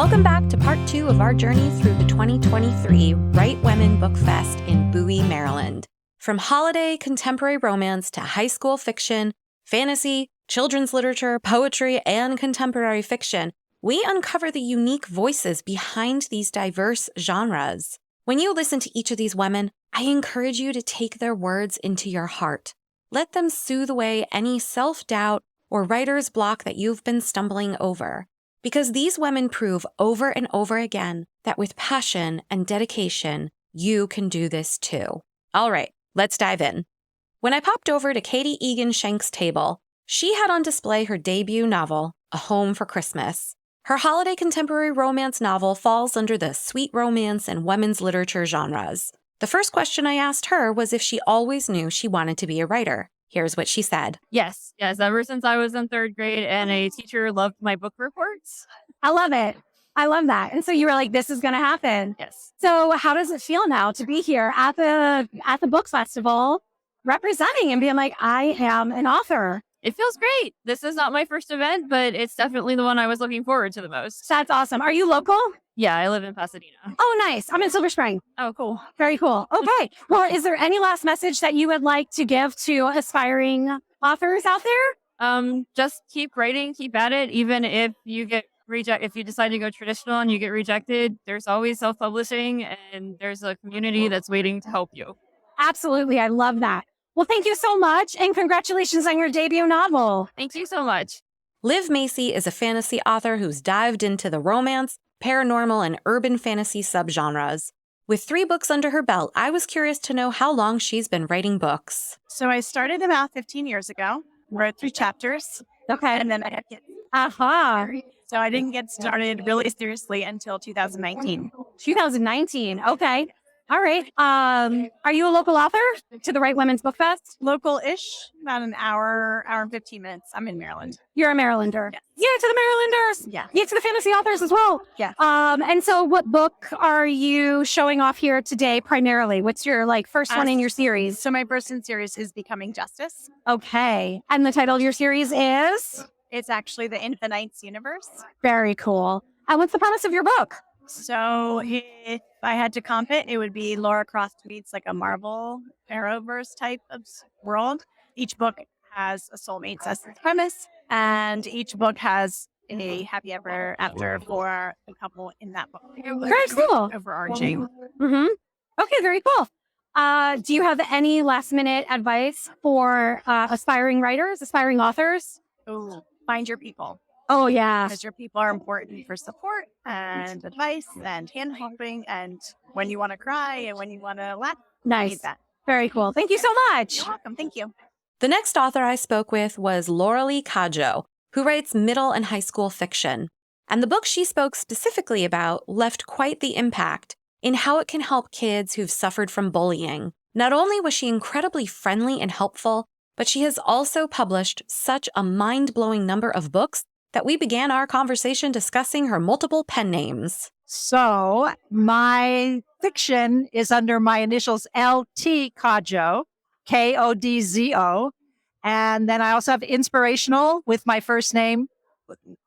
Welcome back to part 2 of our journey through the 2023 Right Women Book Fest in Bowie, Maryland. From holiday contemporary romance to high school fiction, fantasy, children's literature, poetry, and contemporary fiction, we uncover the unique voices behind these diverse genres. When you listen to each of these women, I encourage you to take their words into your heart. Let them soothe away any self-doubt or writer's block that you've been stumbling over. Because these women prove over and over again that with passion and dedication, you can do this too. All right, let's dive in. When I popped over to Katie Eagan Schenck's table, she had on display her debut novel, A Home for Christmas. Her holiday contemporary romance novel falls under the sweet romance and women's literature genres. The first question I asked her was if she always knew she wanted to be a writer. Here's what she said. Yes, ever since I was in 3rd grade and a teacher loved my book reports. I love it. I love that. And so you were like, this is going to happen. Yes. So how does it feel now to be here at the book festival representing and being like, I am an author? It feels great. This is not my first event, but it's definitely the one I was looking forward to the most. That's awesome. Are you local? Yeah, I live in Pasadena. Oh, nice. I'm in Silver Spring. Oh, cool. Very cool. Okay. Well, is there any last message that you would like to give to aspiring authors out there? Just keep writing, keep at it. Even if you get if you decide to go traditional and you get rejected, there's always self-publishing and there's a community that's waiting to help you. Absolutely. I love that. Well, thank you so much, and congratulations on your debut novel. Thank you so much. Liv Macy is a fantasy author who's dived into the romance, paranormal, and urban fantasy subgenres. With 3 books under her belt, I was curious to know how long she's been writing books. So I started about 15 years ago, wrote 3 chapters, Okay. and then I had kids. Aha. So I didn't get started really seriously until 2019. 2019. Okay. All right. Are you a local author to the Right Women's Book Fest? Local-ish, about an hour and 15 minutes. I'm in Maryland. You're a Marylander. Yes. Yeah, to the Marylanders. Yeah. Yeah, to the fantasy authors as well. Yeah. And so what book are you showing off here today primarily? What's your first one in your series? So my first in series is Becoming Justice. Okay. And the title of your series is? It's actually the Infinites universe. Very cool. And what's the premise of your book? So if I had to comp it, it would be Laura Croft meets like a Marvel Arrowverse type of world. Each book has a soulmate as its premise, and each book has a happy ever after for a couple in that book. Very cool. Overarching. Mm-hmm. Okay, very cool. Do you have any last minute advice for aspiring writers, aspiring authors? Ooh, find your people. Oh, yeah. Because your people are important for support and advice and hand-holding and when you want to cry and when you want to laugh. Nice. Need that. Very cool. Thank you so much. You're welcome. Thank you. The next author I spoke with was Lauralee Kodzo, who writes middle and high school fiction. And the book she spoke specifically about left quite the impact in how it can help kids who've suffered from bullying. Not only was she incredibly friendly and helpful, but she has also published such a mind-blowing number of books that we began our conversation discussing her multiple pen names. So my fiction is under my initials LT Kodzo, Kodzo. And then I also have inspirational with my first name,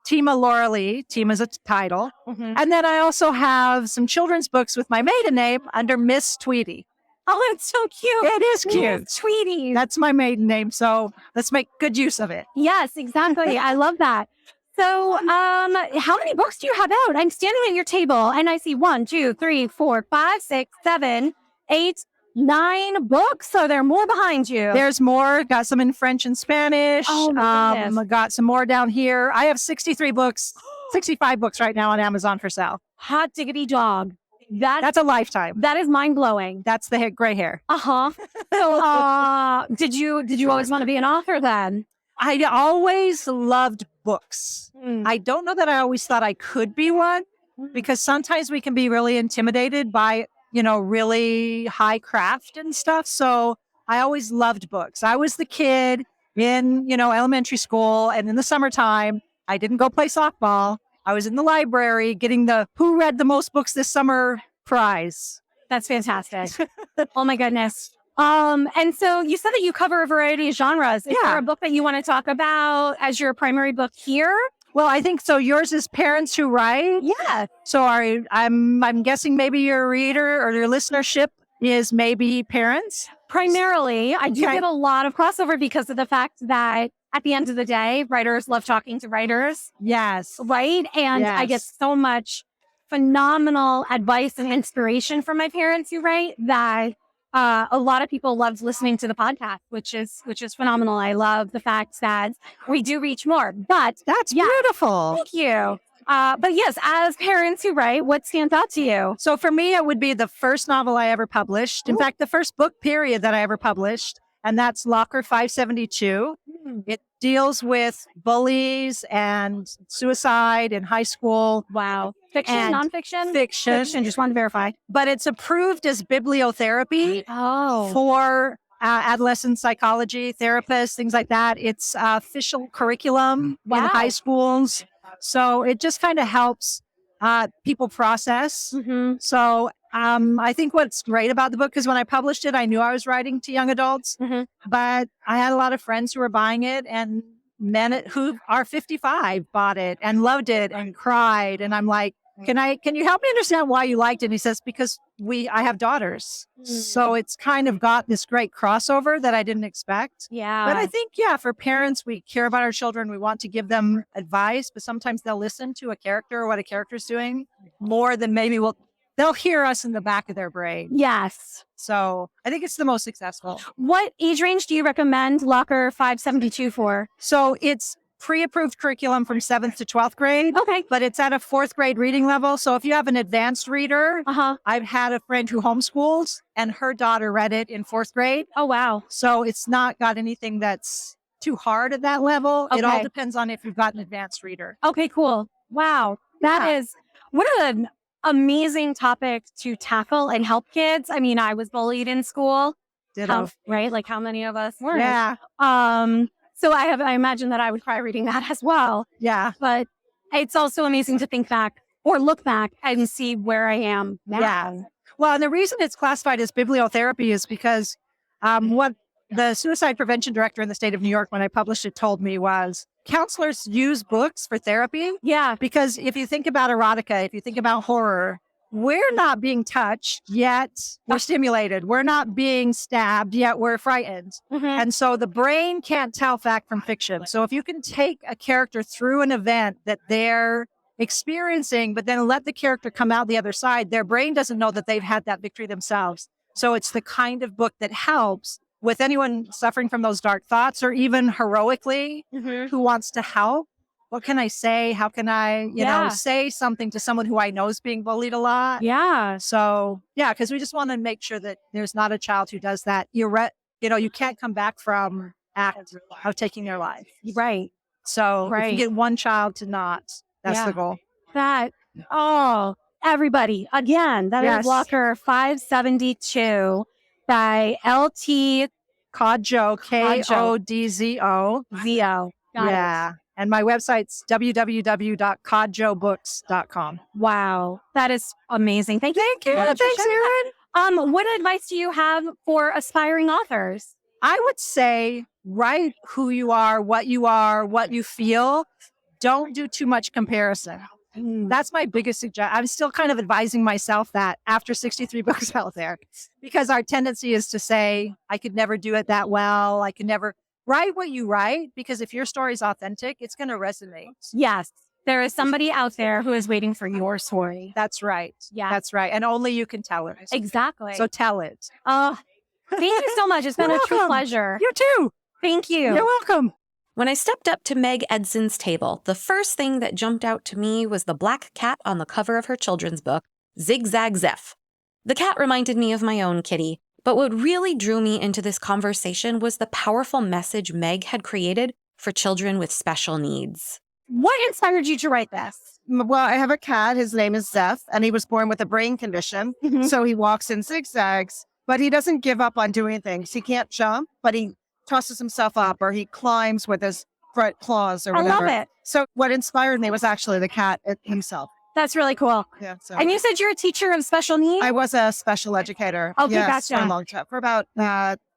Tima Lauralee. Tima's a title. Mm-hmm. And then I also have some children's books with my maiden name under Miss Tweety. Oh, that's so cute. It is cute. Yes, Tweety. That's my maiden name. So let's make good use of it. Yes, exactly. I love that. So, how many books do you have out? I'm standing at your table and I see 1, 2, 3, 4, 5, 6, 7, 8, 9 books. So there are more behind you. There's more. Got some in French and Spanish. Oh, my goodness. Got some more down here. I have 63 books, 65 books right now on Amazon for sale. Hot diggity dog. That's a lifetime. That is mind blowing. That's the gray hair. Uh-huh. So, did you always want to be an author then? I always loved books. I don't know that I always thought I could be one because sometimes we can be really intimidated by, really high craft and stuff. So I always loved books. I was the kid in, elementary school, and in the summertime, I didn't go play softball. I was in the library getting the who read the most books this summer prize. That's fantastic. Oh my goodness. And so you said that you cover a variety of genres. Is there a book that you want to talk about as your primary book here? Well, I think so. Yours is Parents Who Write. Yeah. So I'm guessing maybe your reader or your listenership is maybe parents. Primarily, I do Okay. get a lot of crossover because of the fact that at the end of the day, writers love talking to writers, Yes. right? And I get Yes. so much phenomenal advice and inspiration from my parents who write that a lot of people loved listening to the podcast, which is phenomenal. I love the fact that we do reach more. But That's yeah, beautiful. thank you. But yes, as parents who write, what stands out to you? So for me, it would be the first novel I ever published. In fact, the first book period that I ever published, and that's Locker 572. It deals with bullies and suicide in high school. Wow. Fiction, And nonfiction? Fiction, Fiction, just want to verify. but it's approved as bibliotherapy Oh. for adolescent psychology therapists, things like that. It's official curriculum in Wow. high schools. So it just kind of helps people process. Mm-hmm. So I think what's great about the book, because when I published it, I knew I was writing to young adults, Mhm. but I had a lot of friends who were buying it, and men who are 55 bought it and loved it and cried. And I'm like, can you help me understand why you liked it? And he says, because I have daughters. So it's kind of got this great crossover that I didn't expect. Yeah. But I think, for parents, we care about our children. We want to give them advice, but sometimes they'll listen to a character or what a character's doing more than maybe they'll hear us in the back of their brain. Yes. So I think it's the most successful. What age range do you recommend Locker 572 for? So it's pre-approved curriculum from 7th to 12th grade, Okay. but it's at a 4th grade reading level. So if you have an advanced reader, Uh-huh. I've had a friend who homeschools and her daughter read it in 4th grade. Oh, wow. So it's not got anything that's too hard at that level. It all Okay. depends on if you've got an advanced reader. Okay, cool. Wow. That Yeah. is, what an amazing topic to tackle and help kids. I mean, I was bullied in school, Ditto. right? Like how many of us weren't? Yeah. So I imagine that I would cry reading that as well. Yeah. But it's also amazing to think back or look back and see where I am now. Yeah. Well, and the reason it's classified as bibliotherapy is because what the suicide prevention director in the state of New York, when I published it, told me was counselors use books for therapy. Yeah. Because if you think about erotica, if you think about horror, we're not being touched, yet we're stimulated. We're not being stabbed, yet we're frightened. Mhm. And so the brain can't tell fact from fiction. So if you can take a character through an event that they're experiencing, but then let the character come out the other side, their brain doesn't know that they've had that victory themselves. So it's the kind of book that helps with anyone suffering from those dark thoughts, or even heroically Mhm. who wants to help. What can I say? How can I, say something to someone who I know is being bullied a lot? Yeah. So, because we just want to make sure that there's not a child who does that. You can't come back from act of taking their life. Right. So if Right. you get one child to not, that's Yeah. the goal. Everybody, again, that Yes. is Locker 572 by L.T. Kodzo, Koddzo. Zio. Got it. Yeah. And my website's www.kodzobooks.com. Wow. That is amazing. Thank you. so much for Thanks, sharing Erin. that. What advice do you have for aspiring authors? I would say write who you are, what you feel. Don't do too much comparison. That's my biggest suggestion. I'm still kind of advising myself that after 63 books out there, because our tendency is to say, I could never do it that well. I could never write what you write, because if your story is authentic, it's going to resonate. Yes. There is somebody out there who is waiting for your story. That's right. Yeah. That's right. And only you can tell it. Exactly. So tell it. Thank you so much. It's been a true welcome. pleasure. You too. Thank you. You're welcome. When I stepped up to Meg Edson's table, the first thing that jumped out to me was the black cat on the cover of her children's book, Zigzag Zeph. The cat reminded me of my own kitty, but what really drew me into this conversation was the powerful message Meg had created for children with special needs. What inspired you to write this? Well, I have a cat. His name is Zeph, and he was born with a brain condition. Mhm. So he walks in zigzags, but he doesn't give up on doing things. He can't jump, but he tosses himself up, or he climbs with his front claws or I whatever. love it. So what inspired me was actually the cat himself. That's really cool. Yeah. So And you said you're a teacher of special needs? I was a special educator. Okay, yes, gotcha. For a long time, for about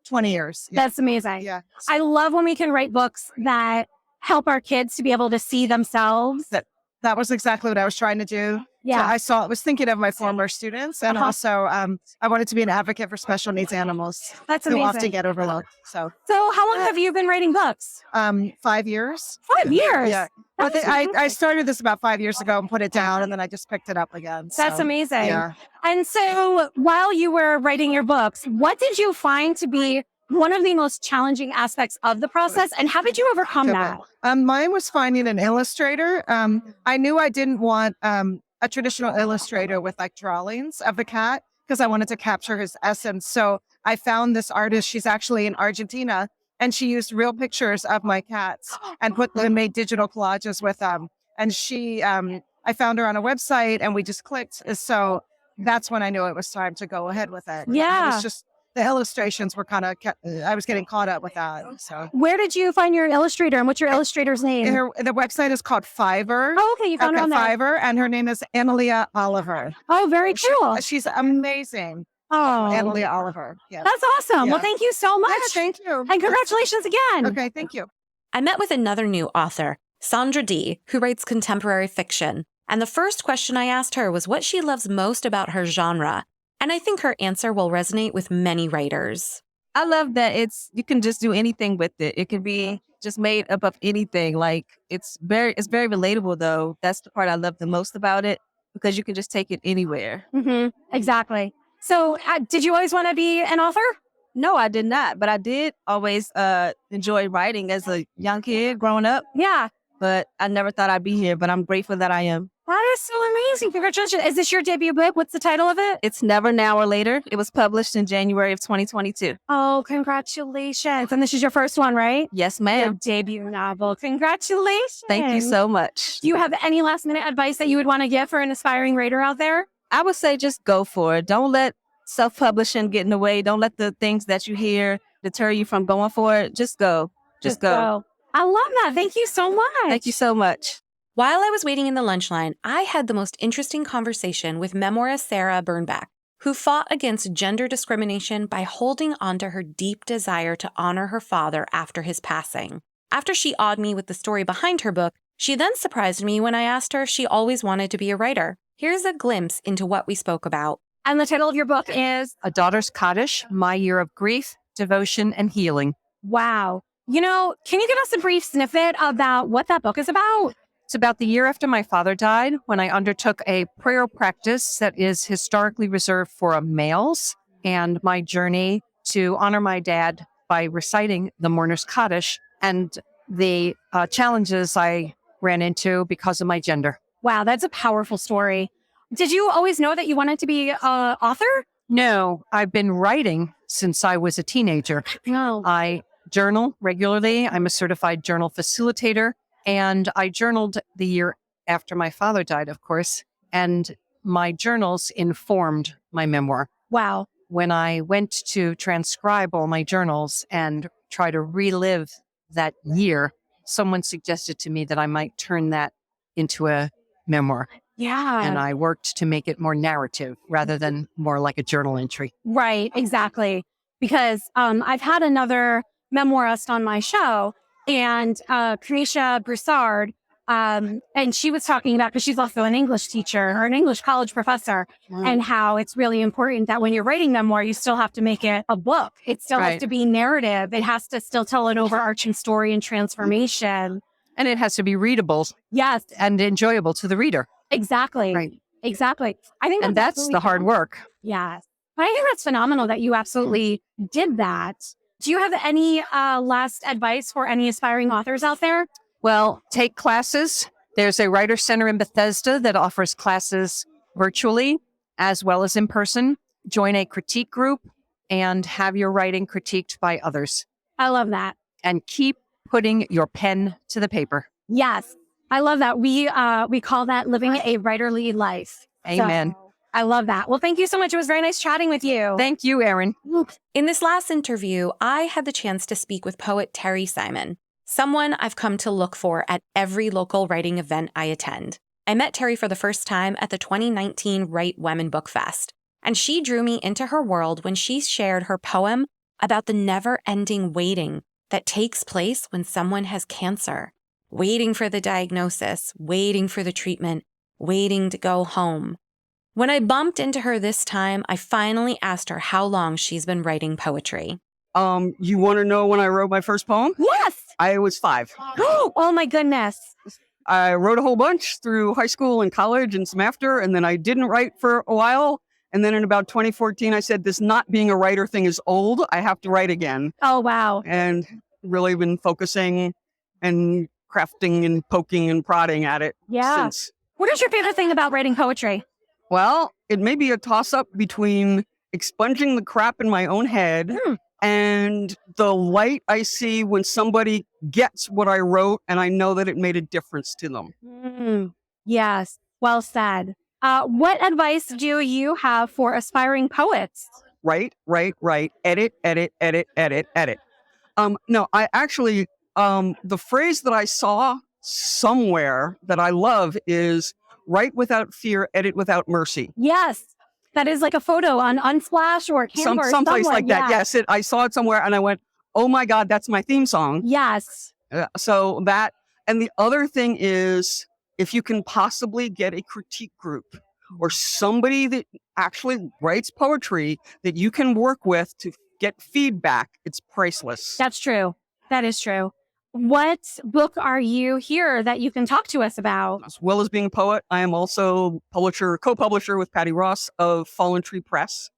20 years. Yeah. That's amazing. Yeah. I love when we can write books that help our kids to be able to see themselves. That was exactly what I was trying to do. Yeah. So I was thinking of my former students, and also I wanted to be an advocate for special needs animals That's who often amazing. get overlooked. So how long have you been writing books? 5 years. 5 years. Yeah. But I started this about 5 years ago and put it down, and then I just picked it up again. That's so, amazing. Yeah. And so while you were writing your books, what did you find to be one of the most challenging aspects of the process, and how did you overcome that? Mine was finding an illustrator. I knew I didn't want a traditional illustrator with like drawings of the cat because I wanted to capture his essence. So I found this artist. She's actually in Argentina, and she used real pictures of my cats and made digital collages with them. And I found her on a website, and we just clicked. So that's when I knew it was time to go ahead with it. Yeah. It was just the illustrations were I was getting caught up with that. So Where did you find your illustrator, and what's your illustrator's name? the website is called Fiverr. Oh, okay, you found her on there. Fiverr, and her name is Analia Oliver. Oh, very cool. She's amazing. Oh, Analia Oliver. Yeah. that's awesome. Well, Yeah. thank you so much. Yeah, thank you. And congratulations again. Okay, thank you. I met with another new author, Sandra Dee, who writes contemporary fiction. And the first question I asked her was what she loves most about her genre. And I think her answer will resonate with many writers. I love that you can just do anything with it. It can be just made up of anything. Like it's very relatable though. That's the part I love the most about it because you can just take it anywhere. Mm-hmm. Exactly. So did you always want to be an author? No, I did not, but I did always enjoy writing as a young kid growing up. Yeah. But I never thought I'd be here, but I'm grateful that I am. That is so amazing. Congratulations. Is this your debut book? What's the title of it? It's Never Now or Later. It was published in January of 2022. Oh, congratulations. And this is your first one, right? Yes, Your ma'am. debut novel. Congratulations. Thank you so much. Do you have any last minute advice that you would want to give for an aspiring writer out there? I would say just go for it. Don't let self-publishing get in the way. Don't let the things that you hear deter you from going for it. Just go. Just go. I love that. Thank you so much. Thank you so much. While I was waiting in the lunch line, I had the most interesting conversation with memoirist Sarah Birnbach, who fought against gender discrimination by holding onto her deep desire to honor her father after his passing. After she awed me with the story behind her book, she then surprised me when I asked her if she always wanted to be a writer. Here's a glimpse into what we spoke about. And the title of your book is? A Daughter's Cottage, My Year of Grief, Devotion, and Healing. Wow. Can you give us a brief snippet about what that book is about? It's about the year after my father died when I undertook a prayer practice that is historically reserved for males, and my journey to honor my dad by reciting the Mourner's Kaddish and the challenges I ran into because of my gender. Wow, that's a powerful story. Did you always know that you wanted to be an author? No, I've been writing since I was a teenager. No. I journal regularly. I'm a certified journal facilitator. And I journaled the year after my father died, of course, and my journals informed my memoir. Wow. When I went to transcribe all my journals and try to relive that year, someone suggested to me that I might turn that into a memoir. Yeah. And I worked to make it more narrative rather than more like a journal entry. Right, exactly. Because I've had another memoirist on my show, and Kanisha Broussard, and she was talking about, because she's also an English teacher or an English college professor, and how it's really important that when you're writing memoir, you still have to make it a book. It still has to be narrative. It has to still tell an overarching story and transformation. And it has to be readable. Yes. And enjoyable to the reader. Exactly. Right. Exactly. I think that's the hard work. Yes. But I think that's phenomenal that you absolutely did that. Do you have any last advice for any aspiring authors out there? Well, take classes. There's a writer center in Bethesda that offers classes virtually as well as in person. Join a critique group and have your writing critiqued by others. I love that. And keep putting your pen to the paper. Yes. I love that. We call that living a writerly life. Amen. So, I love that. Well, thank you so much. It was very nice chatting with you. Thank you, Erin. In this last interview, I had the chance to speak with poet Terri Simon, someone I've come to look for at every local writing event I attend. I met Terri for the first time at the 2019 Write Women Book Fest, and she drew me into her world when she shared her poem about the never-ending waiting that takes place when someone has cancer. waiting for the diagnosis, waiting for the treatment, waiting to go home. When I bumped into her this time, I finally asked her how long she's been writing poetry. You want to know when I wrote my first poem? Yes. I was 5. Oh my goodness. I wrote a whole bunch through high school and college and some after, and then I didn't write for a while. And then in about 2014, I said, this not being a writer thing is old. I have to write again. Oh, wow. And really been focusing and crafting and poking and prodding at it since. What is your favorite thing about writing poetry? Well, it may be a toss-up between expunging the crap in my own head and the light I see when somebody gets what I wrote and I know that it made a difference to them. Yes, well said. What advice do you have for aspiring poets? Write. Edit. No, I actually, the phrase that I saw somewhere that I love is write without fear, edit without mercy. Yes, that is like a photo on Unsplash or Canva or someplace like that. Yeah. Yes, I saw it somewhere and I went, oh my God, that's my theme song. Yes. So that, and the other thing is, if you can possibly get a critique group or somebody that actually writes poetry that you can work with to get feedback, it's priceless. That's true. That is true. What book are you here that you can talk to us about? As well as being a poet, I am also co-publisher with Patty Ross of Fallen Tree Press,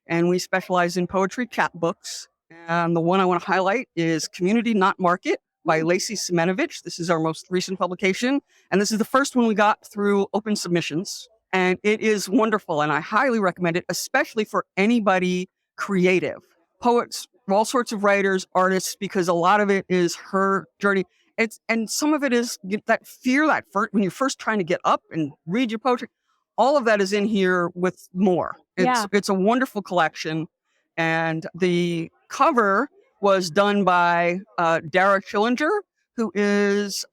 and we specialize in poetry chapbooks. And the one I want to highlight is Community Not Market by Lacey Semenovich. This is our most recent publication, and this is the first one we got through open submissions. And it is wonderful, and I highly recommend it, especially for anybody creative. Poets, all sorts of writers, artists, because a lot of it is her journey. And some of it is that fear, when you're first trying to get up and read your poetry. All of that is in here with more. It's a wonderful collection. And the cover was done by Dara Schillinger, who is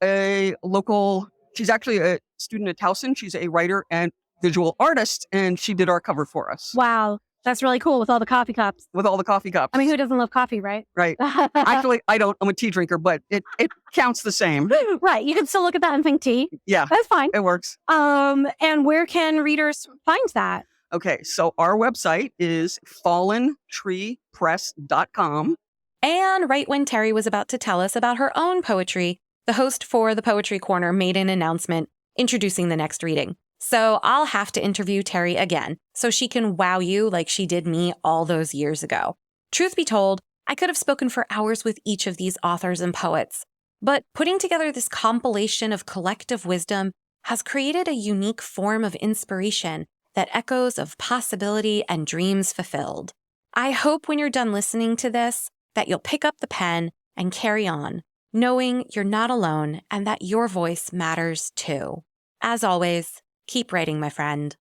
she's actually a student at Towson. She's a writer and visual artist, and she did our cover for us. Wow. That's really cool with all the coffee cups. With all the coffee cups. I mean, who doesn't love coffee, right? Right. Actually, I don't. I'm a tea drinker, but it counts the same. Right. You can still look at that and think tea. Yeah. That's fine. It works. And where can readers find that? Okay. So our website is fallentreepress.com. And right when Terri was about to tell us about her own poetry, the host for the Poetry Corner made an announcement introducing the next reading. So I'll have to interview Terri again so she can wow you like she did me all those years ago. Truth be told, I could have spoken for hours with each of these authors and poets, but putting together this compilation of collective wisdom has created a unique form of inspiration that echoes of possibility and dreams fulfilled. I hope when you're done listening to this that you'll pick up the pen and carry on, knowing you're not alone and that your voice matters too. As always, keep writing, my friend.